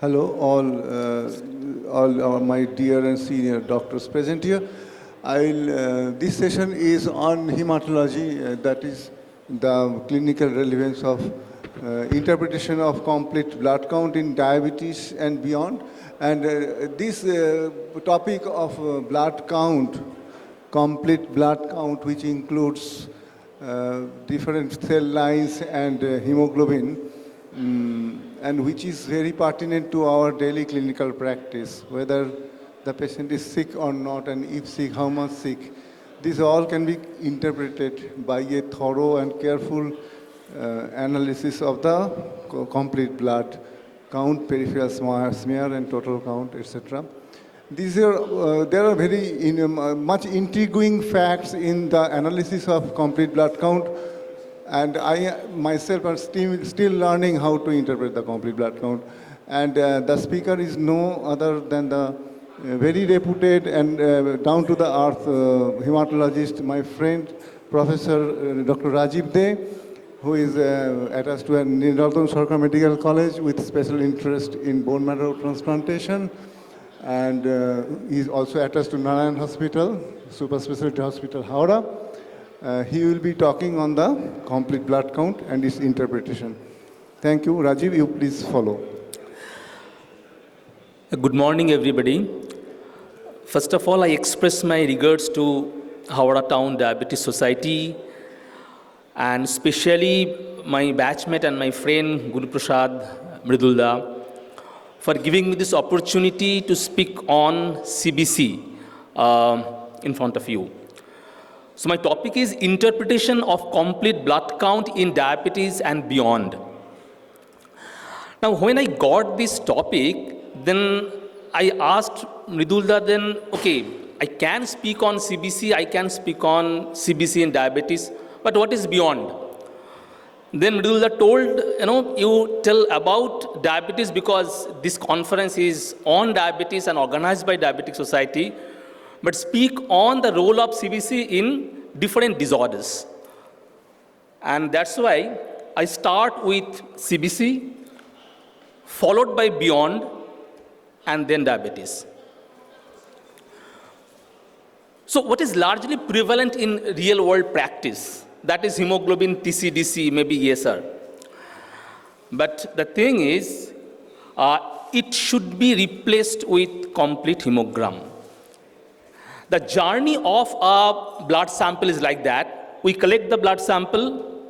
Hello, all my dear and senior doctors present here. This session is on hematology, that is the clinical relevance of interpretation of complete blood count in diabetes and beyond. And this topic of blood count, complete blood count, which includes different cell lines and hemoglobin, and which is very pertinent to our daily clinical practice, whether the patient is sick or not, and if sick, how much sick. These all can be interpreted by a thorough and careful analysis of the complete blood count, peripheral smear, and total count, etc. There are very much intriguing facts in the analysis of complete blood count, and I myself am still learning how to interpret the complete blood count. And the speaker is no other than the very reputed and down-to-the-earth hematologist, my friend, Professor Dr. Rajib, who is attached to Niralton Sarkar Medical College with special interest in bone marrow transplantation. And he is also attached to Narayan Hospital, Super Specialty Hospital, Howrah. He will be talking on the complete blood count and its interpretation. Thank you. Rajib, you please follow. Good morning, everybody. First of all, I express my regards to Howrah Town Diabetes Society, and especially my batchmate and my friend Guru Prasad Mridulda for giving me this opportunity to speak on CBC in front of you. So my topic is interpretation of complete blood count in diabetes and beyond. Now, when I got this topic, then I asked Mridulda then, okay, I can speak on CBC, I can speak on CBC in diabetes, but what is beyond? Then Mridulda told, you tell about diabetes because this conference is on diabetes and organized by Diabetic Society, but speak on the role of CBC in different disorders. And that's why I start with CBC, followed by beyond, and then diabetes. So what is largely prevalent in real world practice? That is hemoglobin, TCDC, maybe ESR. But the thing is, it should be replaced with complete hemogram. The journey of a blood sample is like that. We collect the blood sample.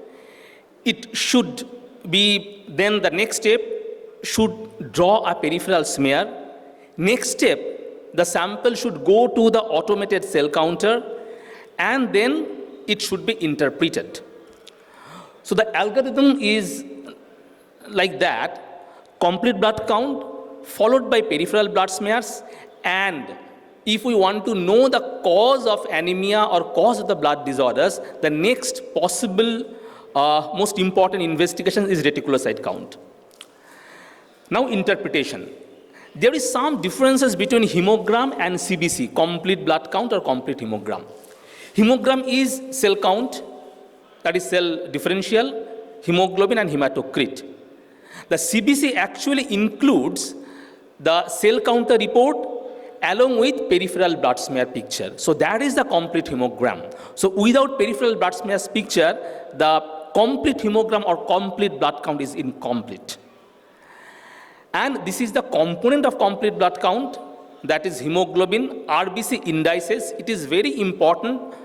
It should be, then the next step should draw a peripheral smear. Next step, the sample should go to the automated cell counter, and then it should be interpreted. So the algorithm is like that: complete blood count, followed by peripheral blood smears, and if we want to know the cause of anemia or cause of the blood disorders, the next possible most important investigation is reticulocyte count. Now, interpretation. There is some differences between hemogram and CBC, complete blood count or complete hemogram. Hemogram is cell count, that is cell differential, hemoglobin and hematocrit. The CBC actually includes the cell counter report along with peripheral blood smear picture. So that is the complete hemogram. So without peripheral blood smear picture, the complete hemogram or complete blood count is incomplete. And this is the component of complete blood count, that is hemoglobin, RBC indices. It is very important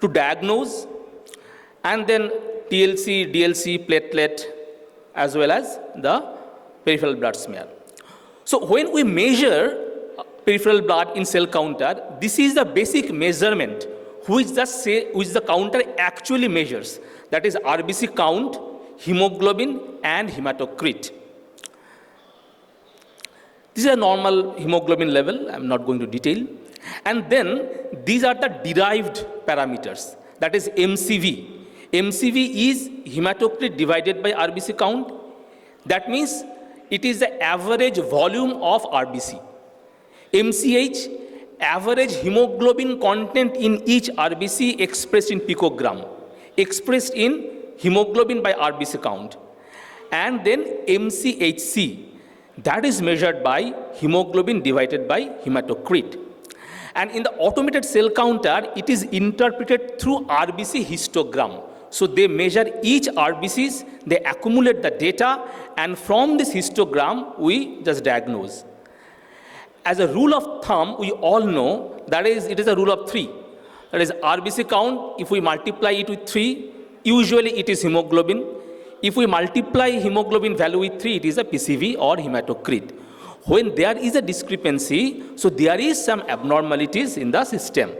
to diagnose, and then TLC, DLC, platelet, as well as the peripheral blood smear. So when we measure peripheral blood in cell counter, this is the basic measurement which the counter actually measures. That is RBC count, hemoglobin, and hematocrit. This is a normal hemoglobin level. I'm not going to detail. And then these are the derived parameters. That is MCV. MCV is hematocrit divided by RBC count. That means it is the average volume of RBC. MCH, average hemoglobin content in each RBC expressed in picogram, expressed in hemoglobin by RBC count. And then MCHC, That is measured by hemoglobin divided by hematocrit. And in the automated cell counter, it is interpreted through RBC histogram. So they measure each RBCs, they accumulate the data, and from this histogram, we just diagnose. As a rule of thumb, we all know that it is a rule of 3. That is RBC count, if we multiply it with 3, usually it is hemoglobin. If we multiply hemoglobin value with 3, it is a PCV or hematocrit. When there is a discrepancy, so there is some abnormalities in the system.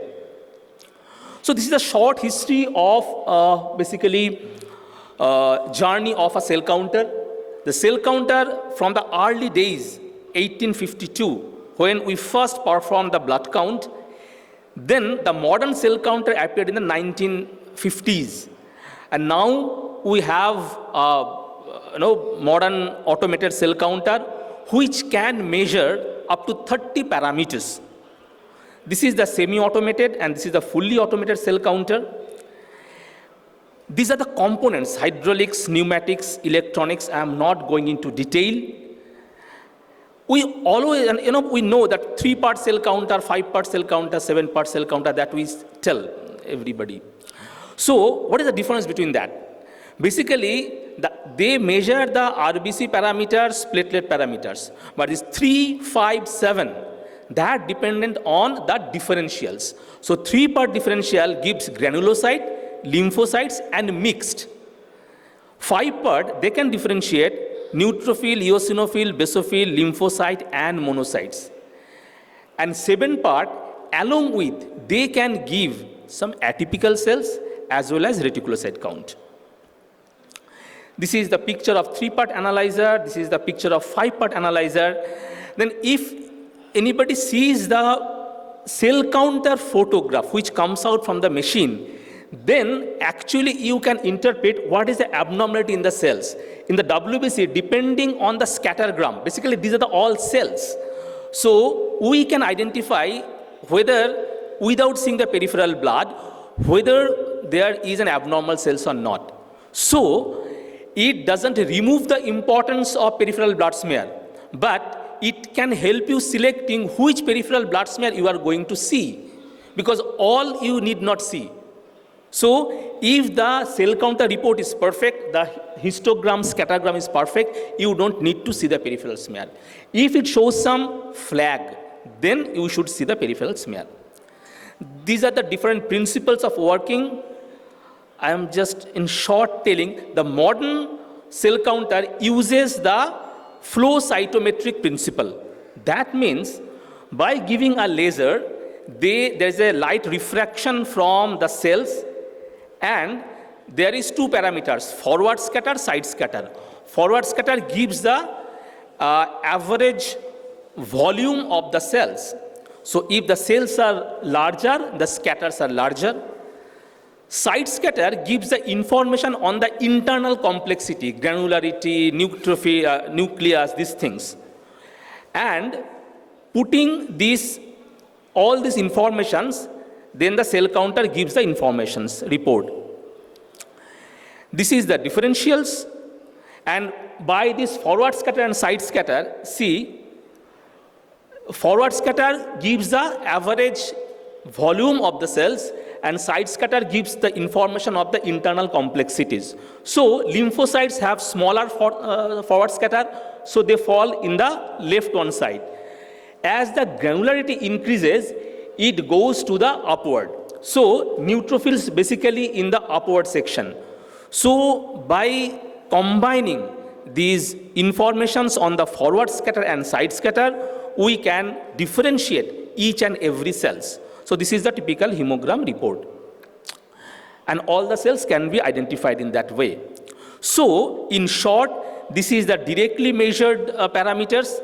So this is a short history of basically journey of a cell counter. The cell counter from the early days, 1852, when we first performed the blood count, then the modern cell counter appeared in the 1950s. And now we have modern automated cell counter which can measure up to 30 parameters. This is the semi-automated and this is the fully automated cell counter. These are the components, hydraulics, pneumatics, electronics. I am not going into detail. We always, we know that 3-part cell counter, 5-part cell counter, 7-part cell counter, that we tell everybody. So what is the difference between that? Basically, they measure the RBC parameters, platelet parameters, but it's 3, 5, 7. That dependent on the differentials. So 3-part differential gives granulocyte, lymphocytes, and mixed. 5-part, they can differentiate neutrophil, eosinophil, basophil, lymphocyte, and monocytes. And 7-part, along with, they can give some atypical cells as well as reticulocyte count. This is the picture of 3-part analyzer. This is the picture of 5-part analyzer. Then if anybody sees the cell counter photograph which comes out from the machine, then actually you can interpret what is the abnormality in the cells. In the WBC, depending on the scattergram, basically these are the all cells. So we can identify whether, without seeing the peripheral blood, whether there is an abnormal cells or not. So it doesn't remove the importance of peripheral blood smear, but it can help you selecting which peripheral blood smear you are going to see, because all you need not see. So if the cell counter report is perfect, the histogram, scattergram is perfect, you don't need to see the peripheral smear. If it shows some flag, then you should see the peripheral smear. These are the different principles of working. I am just in short telling, the modern cell counter uses the flow cytometric principle. That means by giving a laser, there is a light refraction from the cells, and there is 2 parameters, forward scatter, side scatter. Forward scatter gives the average volume of the cells. So if the cells are larger, the scatters are larger. Side scatter gives the information on the internal complexity, granularity, neutrophil, nucleus, these things. And putting all these informations, then the cell counter gives the informations report. This is the differentials, and by this forward scatter and side scatter, see, forward scatter gives the average volume of the cells, and side scatter gives the information of the internal complexities. So lymphocytes have smaller forward scatter, so they fall in the left one side. As the granularity increases, it goes to the upward. So neutrophils basically in the upward section. So by combining these informations on the forward scatter and side scatter, we can differentiate each and every cells. So this is the typical hemogram report. And all the cells can be identified in that way. So in short, this is the directly measured parameters,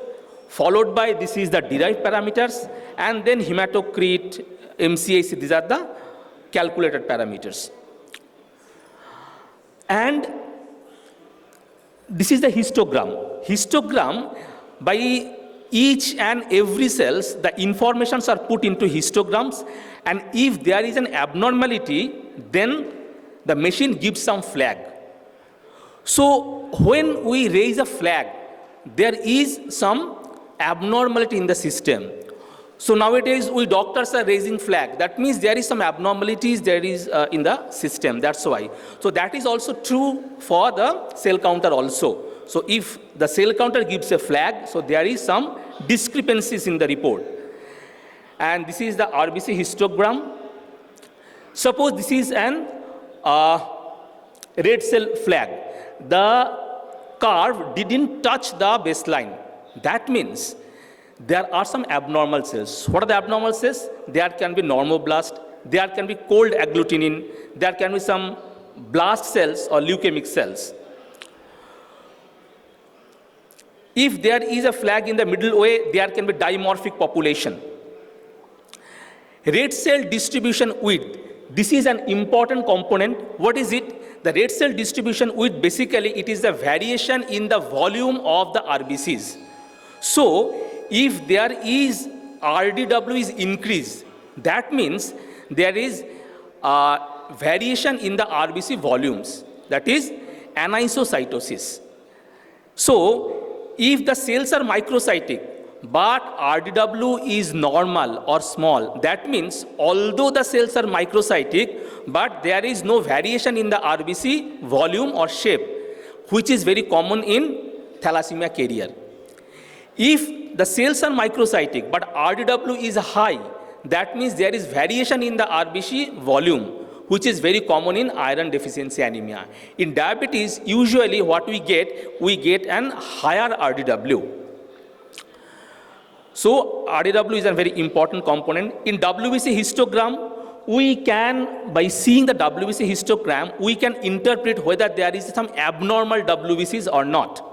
followed by this is the derived parameters, and then hematocrit, MCAC, these are the calculated parameters. And this is the histogram. Histogram, by each and every cells, the informations are put into histograms, and if there is an abnormality, then the machine gives some flag. So when we raise a flag, there is some abnormality in the system. So nowadays, we doctors are raising flag. That means there is some abnormalities there is in the system. That's why. So that is also true for the cell counter also. So if the cell counter gives a flag, so there is some discrepancies in the report. And this is the RBC histogram. Suppose this is an red cell flag. The curve didn't touch the baseline. That means there are some abnormal cells. What are the abnormal cells? There can be normoblast, there can be cold agglutinin, there can be some blast cells or leukemic cells. If there is a flag in the middle way, there can be dimorphic population. Red cell distribution width. This is an important component. What is it? The red cell distribution width, basically, it is the variation in the volume of the RBCs. So, if there is RDW is increased, that means there is variation in the RBC volumes, that is anisocytosis. So, if the cells are microcytic, but RDW is normal or small, that means although the cells are microcytic, but there is no variation in the RBC volume or shape, which is very common in thalassemia carrier. If the cells are microcytic, but RDW is high, that means there is variation in the RBC volume, which is very common in iron deficiency anemia. In diabetes, usually what we get an higher RDW. So RDW is a very important component. In WBC histogram, we can, by seeing the WBC histogram, we can interpret whether there is some abnormal WBCs or not.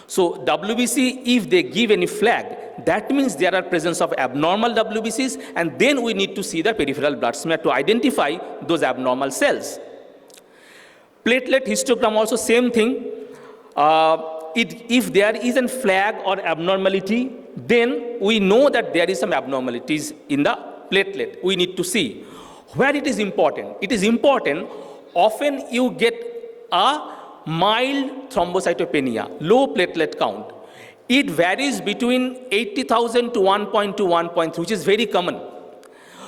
So WBC, if they give any flag, that means there are presence of abnormal WBCs, and then we need to see the peripheral blood smear to identify those abnormal cells. Platelet histogram also same thing. If there is a flag or abnormality, then we know that there is some abnormalities in the platelet. We need to see. Where it is important? It is important, often you get a mild thrombocytopenia, low platelet count. It varies between 80,000 to 1.2, 1.3, which is very common.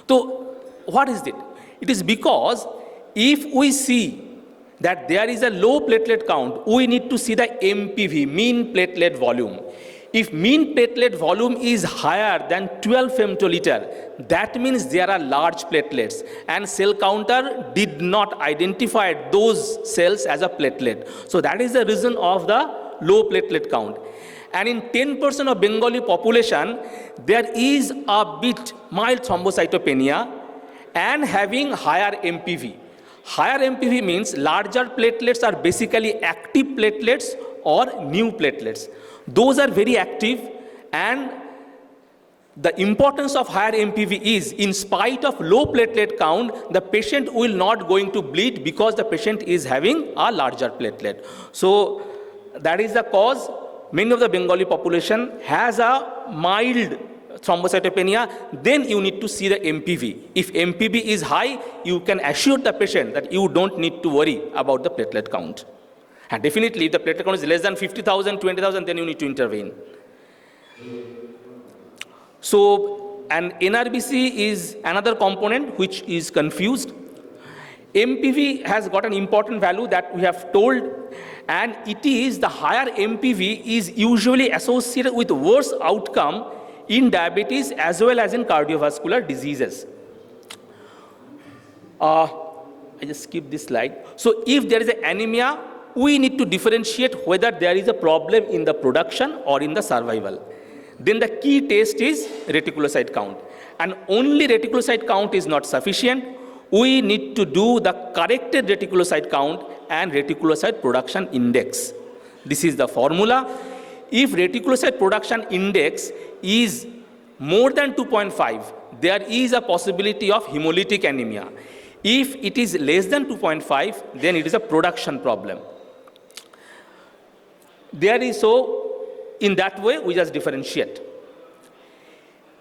So what is it? It is because if we see that there is a low platelet count, we need to see the MPV, mean platelet volume. If mean platelet volume is higher than 12 femtoliter, that means there are large platelets, and cell counter did not identify those cells as a platelet. So that is the reason of the low platelet count. And in 10% of Bengali population, there is a bit mild thrombocytopenia and having higher MPV. Higher MPV means larger platelets are basically active platelets or new platelets. Those are very active, and the importance of higher MPV is, in spite of low platelet count, the patient will not going to bleed because the patient is having a larger platelet. So that is the cause. Many of the Bengali population has a mild thrombocytopenia. Then you need to see the MPV. If MPV is high, you can assure the patient that you don't need to worry about the platelet count. And definitely, if the platelet count is less than 50,000, 20,000, then you need to intervene. So, and NRBC is another component which is confused. MPV has got an important value that we have told, and it is the higher MPV is usually associated with worse outcome in diabetes as well as in cardiovascular diseases. I just skip this slide. So if there is an anemia, we need to differentiate whether there is a problem in the production or in the survival. Then the key test is reticulocyte count. And only reticulocyte count is not sufficient. We need to do the corrected reticulocyte count and reticulocyte production index. This is the formula. If reticulocyte production index is more than 2.5, there is a possibility of hemolytic anemia. If it is less than 2.5, then it is a production problem. There is so, in that way, we just differentiate.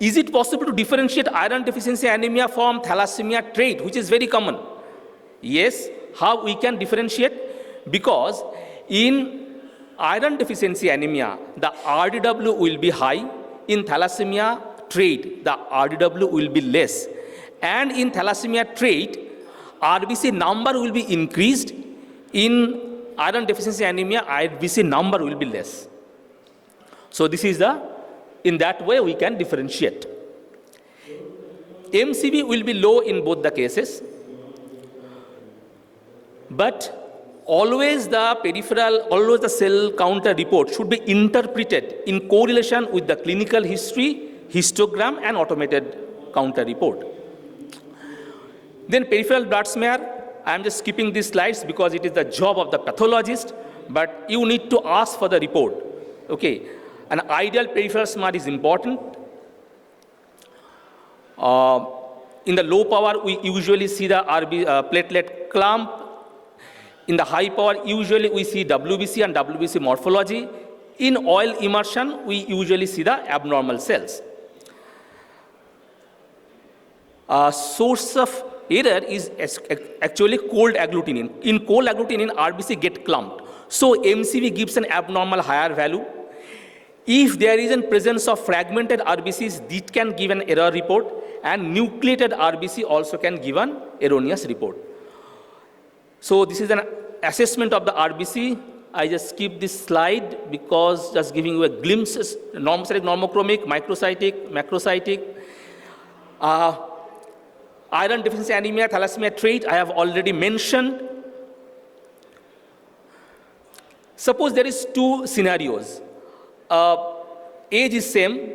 Is it possible to differentiate iron deficiency anemia from thalassemia trait, which is very common? Yes. How we can differentiate? Because in iron deficiency anemia, the RDW will be high. In thalassemia trait, the RDW will be less. And in thalassemia trait, RBC number will be increased. In iron deficiency anemia, RBC number will be less. So this is in that way we can differentiate. MCV will be low in both the cases, but always the cell counter report should be interpreted in correlation with the clinical history, histogram, and automated counter report. Then peripheral blood smear, I am just skipping these slides because it is the job of the pathologist, but you need to ask for the report. Okay, an ideal peripheral smear is important. In the low power, we usually see the platelet clump. In the high power, usually we see WBC and WBC morphology. In oil immersion, we usually see the abnormal cells. Source of error is actually cold agglutinin. In cold agglutinin, RBC get clumped. So MCV gives an abnormal higher value. If there is a presence of fragmented RBCs, it can give an error report, and nucleated RBC also can give an erroneous report. So this is an assessment of the RBC. I just skip this slide because just giving you a glimpse, normocytic, normochromic, microcytic, macrocytic. Iron deficiency anemia, thalassemia trait, I have already mentioned. Suppose there is two scenarios. Age is same.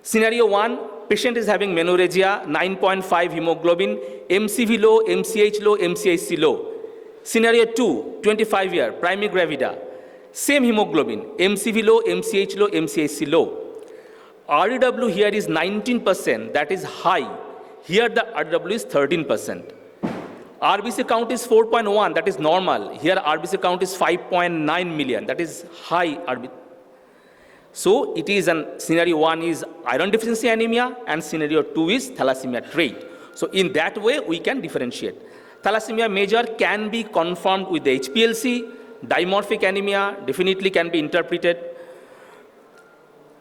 Scenario 1, patient is having menorrhagia, 9.5 hemoglobin, MCV low, MCH low, MCHC low. Scenario 2, 25-year, primary gravida, same hemoglobin, MCV low, MCH low, MCHC low. RDW here is 19%, that is high. Here the RDW is 13%. RBC count is 4.1, that is normal. Here RBC count is 5.9 million, that is high RBC. So it is scenario 1 is iron deficiency anemia and scenario 2 is thalassemia trait. So in that way we can differentiate. Thalassemia major can be confirmed with the HPLC, dimorphic anemia definitely can be interpreted.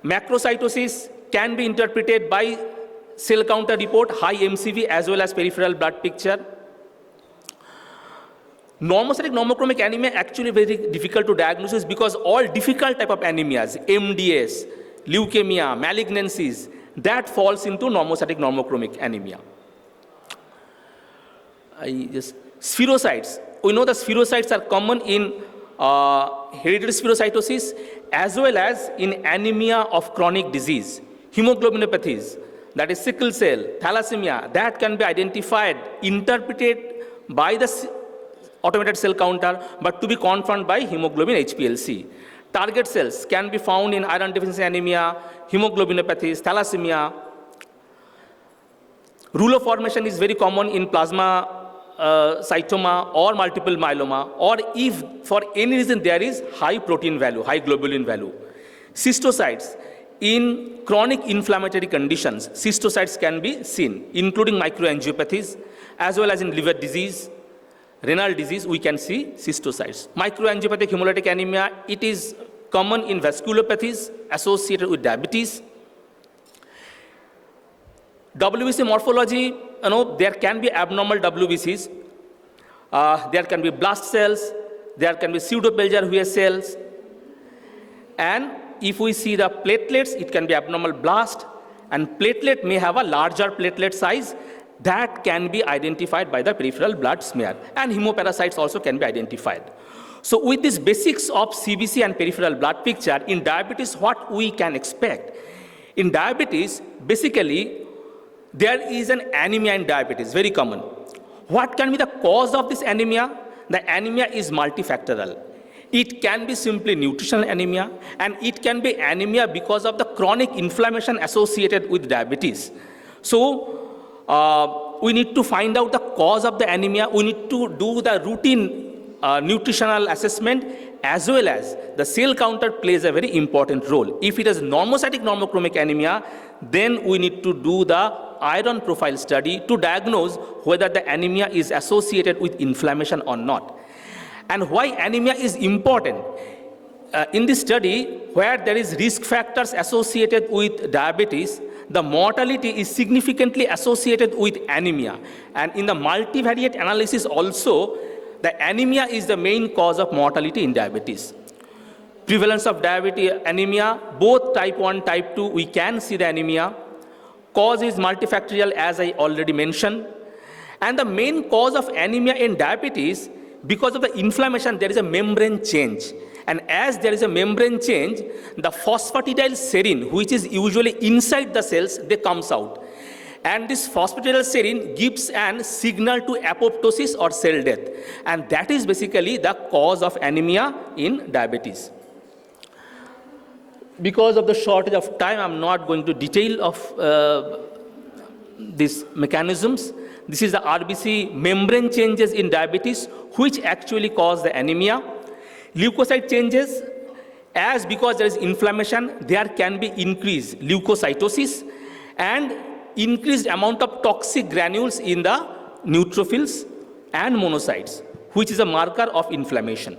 Macrocytosis can be interpreted by cell counter report, high MCV as well as peripheral blood picture. Normocytic normochromic anemia actually very difficult to diagnose because all difficult type of anemias, MDS, leukemia, malignancies, that falls into normocytic normochromic anemia. Spherocytes. We know the spherocytes are common in hereditary spherocytosis as well as in anemia of chronic disease. Hemoglobinopathies, that is sickle cell, thalassemia, that can be identified, interpreted by the automated cell counter, but to be confirmed by hemoglobin HPLC. Target cells can be found in iron deficiency anemia, hemoglobinopathies, thalassemia. Rouleau formation is very common in plasma cytoma or multiple myeloma, or if for any reason there is high protein value, high globulin value. Cystocytes, in chronic inflammatory conditions, cystocytes can be seen, including microangiopathies, as well as in liver disease, renal disease, we can see cystocytes. Microangiopathic hemolytic anemia, it is common in vasculopathies associated with diabetes. WBC morphology, there can be abnormal WBCs. There can be blast cells, there can be pseudo-Pelger-Huet cells. And if we see the platelets, it can be abnormal blast, and platelet may have a larger platelet size. That can be identified by the peripheral blood smear, and hemoparasites also can be identified. So with these basics of CBC and peripheral blood picture, in diabetes, what we can expect? In diabetes, basically, there is an anemia in diabetes, very common. What can be the cause of this anemia? The anemia is multifactorial. It can be simply nutritional anemia, and it can be anemia because of the chronic inflammation associated with diabetes. So, we need to find out the cause of the anemia. We need to do the routine nutritional assessment, as well as the cell counter plays a very important role. If it is normocytic normochromic anemia, then we need to do the iron profile study to diagnose whether the anemia is associated with inflammation or not. And why anemia is important? in this study, where there is risk factors associated with diabetes, the mortality is significantly associated with anemia. And in the multivariate analysis also, the anemia is the main cause of mortality in diabetes. Prevalence of diabetes, anemia, both type 1, type 2, we can see the anemia. Cause is multifactorial, as I already mentioned. And the main cause of anemia in diabetes, because of the inflammation, there is a membrane change. And as there is a membrane change, the phosphatidylserine, which is usually inside the cells, they comes out. And this phosphatidylserine gives an signal to apoptosis or cell death. And that is basically the cause of anemia in diabetes. Because of the shortage of time, I'm not going to detail of these mechanisms. This is the RBC membrane changes in diabetes, which actually cause the anemia. Leukocyte changes, as because there is inflammation, there can be increased leukocytosis and increased amount of toxic granules in the neutrophils and monocytes, which is a marker of inflammation.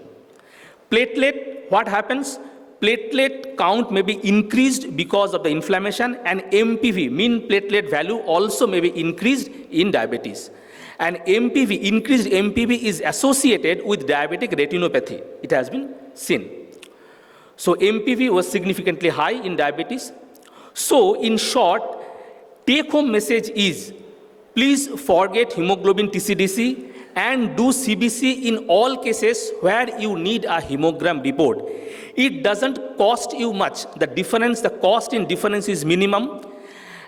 Platelet, what happens? Platelet count may be increased because of the inflammation, and MPV, mean platelet value, also may be increased in diabetes. And MPV, increased MPV is associated with diabetic retinopathy. It has been seen. So MPV was significantly high in diabetes. So in short, take-home message is, please forget hemoglobin TCDC and do CBC in all cases where you need a hemogram report. It doesn't cost you much. The cost in difference is minimum,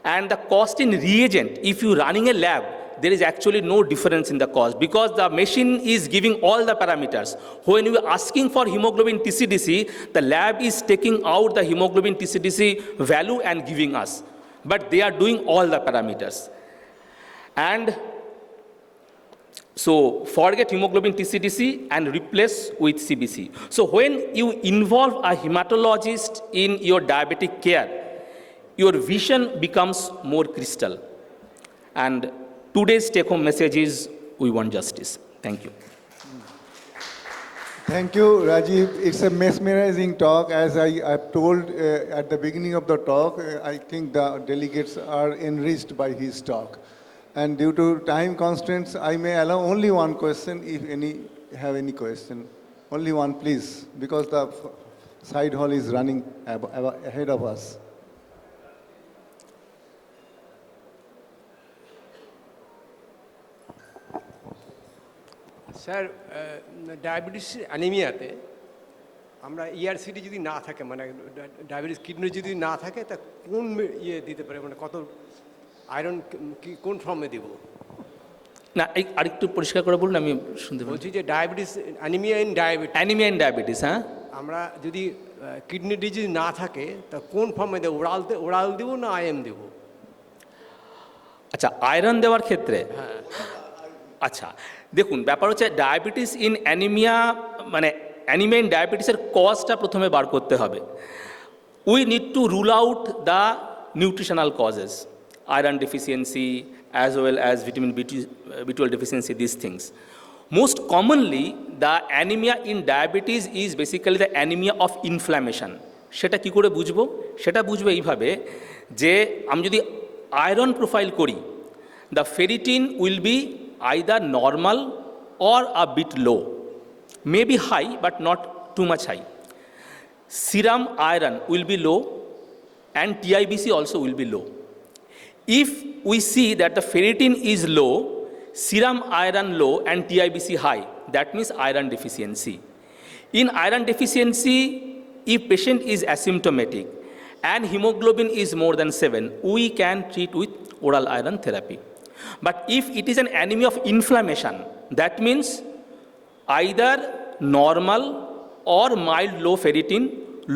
and the cost in reagent, if you're running a lab, there is actually no difference in the cost because the machine is giving all the parameters. When you are asking for hemoglobin TCDC, the lab is taking out the hemoglobin TCDC value and giving us. But they are doing all the parameters. And so forget hemoglobin TCDC and replace with CBC. So when you involve a hematologist in your diabetic care, your vision becomes more crystal. And today's take-home message is, we want justice. Thank you. Thank you, Rajib. It's a mesmerizing talk. As I've told at the beginning of the talk, I think the delegates are enriched by his talk. And due to time constraints, I may allow only one question, if any have any question. Only one, please, because the side hall is running ahead of us. Sir diabetes অ্যানিমিয়াতে আমরা ERCD যদি না থাকে মানে diabetes kidney যদি না থাকে তা কোন ইয়ে দিতে পারে মানে কত আয়রন কি কোন ফর্মে দেব না আরেকটু পরিষ্কার করে বলুন আমি শুনতে বলছি যে ডায়াবেটিস অ্যানিমিয়া ইন ডায়াবেটিস হ্যাঁ আমরা যদি কিডনি ডিজিজ না থাকে তা কোন ফর্মে দেব ওরাল দেব না IM দেব আচ্ছা আয়রন দেওয়ার ক্ষেত্রে হ্যাঁ আচ্ছা দেখুন ব্যাপার হচ্ছে ডায়াবেটিস ইন অ্যানিমিয়া মানে অ্যানিমিয়া ইন ডায়াবেটিসের কজটা প্রথমে বার করতে হবে we need to rule out the nutritional causes iron deficiency as well as vitamin B12 deficiency, these things. Most commonly, the anemia in diabetes is basically the anemia of inflammation. সেটা কি করে বুঝবো সেটা বুঝবো এইভাবে যে আমি যদি আয়রন প্রোফাইল করি the ferritin will be either normal or a bit low, maybe high but not too much high. Serum iron will be low and TIBC also will be low. If we see that the ferritin is low, serum iron low and TIBC high, that means iron deficiency. In iron deficiency, if patient is asymptomatic and hemoglobin is more than 7, we can treat with oral iron therapy. But if it is an anemia of inflammation, that means either normal or mild low ferritin,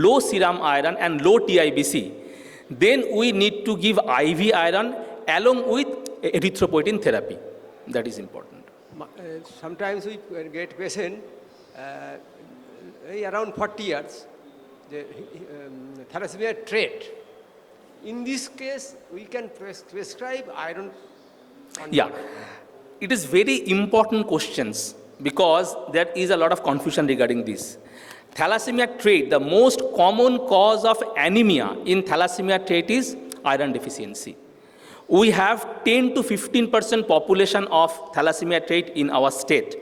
low serum iron and low TIBC, then we need to give IV iron along with erythropoietin therapy. That is important. Sometimes we get patient around 40 years, the thalassemia trait. In this case, we can prescribe iron. Yeah, it is very important questions because there is a lot of confusion regarding this. thalassemia trait, the most common cause of anemia in thalassemia trait is iron deficiency. We have 10 to 15% population of thalassemia trait in our state.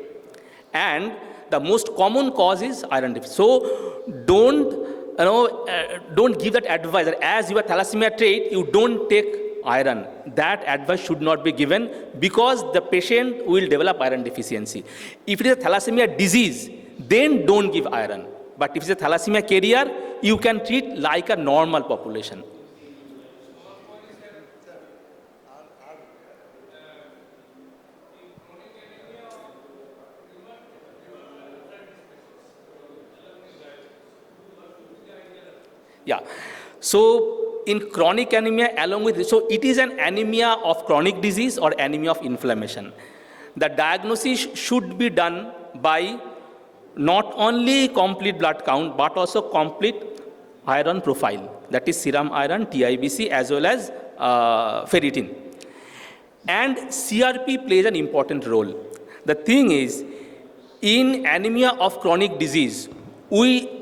And the most common cause is iron deficiency. So don't give that advice that as you are thalassemia trait, you don't take iron. That advice should not be given because the patient will develop iron deficiency. If it is a thalassemia disease, then don't give iron. But if it's a thalassemia carrier, you can treat like a normal population. Yeah. So in chronic anemia, along with so it is an anemia of chronic disease or anemia of inflammation. The diagnosis should be done by not only complete blood count but also complete iron profile, that is serum iron, TIBC, as well as ferritin. And CRP plays an important role. The thing is, in anemia of chronic disease,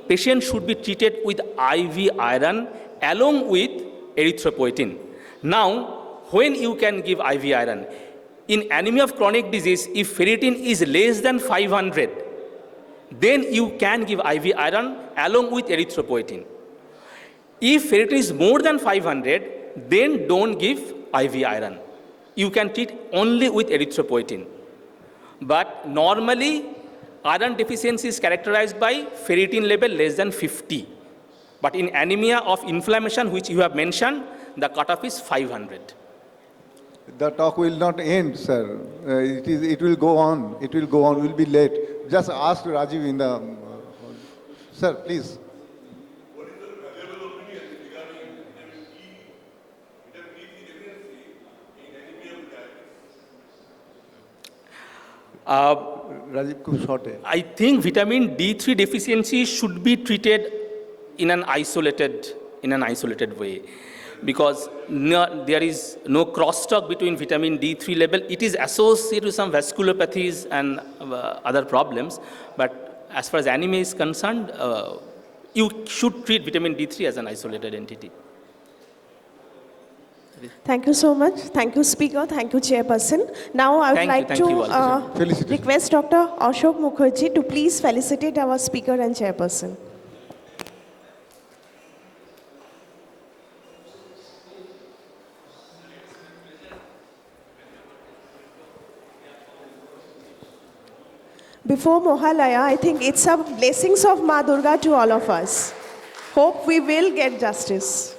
patient should be treated with IV iron along with erythropoietin. Now, when you can give IV iron? In anemia of chronic disease, if ferritin is less than 500, then you can give IV iron along with erythropoietin. If ferritin is more than 500, then don't give IV iron. You can treat only with erythropoietin. But normally, iron deficiency is characterized by ferritin level less than 50. But in anemia of inflammation, which you have mentioned, the cutoff is 500. The talk will not end, sir. It will go on. It will go on. We'll be late. Just ask Rajib in the... sir, please. What is the valuable opinion regarding vitamin D3 deficiency in anemia with diabetes? Rajib, खूब short है. I think vitamin D3 deficiency should be treated in an isolated way, because there is no crosstalk between vitamin D3 level. It is associated with some vasculopathies and other problems, but as far as anemia is concerned, you should treat vitamin D3 as an isolated entity. Thank you so much. Thank you, Speaker. Thank you, Chairperson. Now, I would like Thank you all. to request Dr. Ashok Mukherjee to please felicitate our Speaker and Chairperson. Before Mohalaya, I think it's a blessings of Ma Durga to all of us. Hope we will get justice.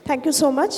Thank you so much.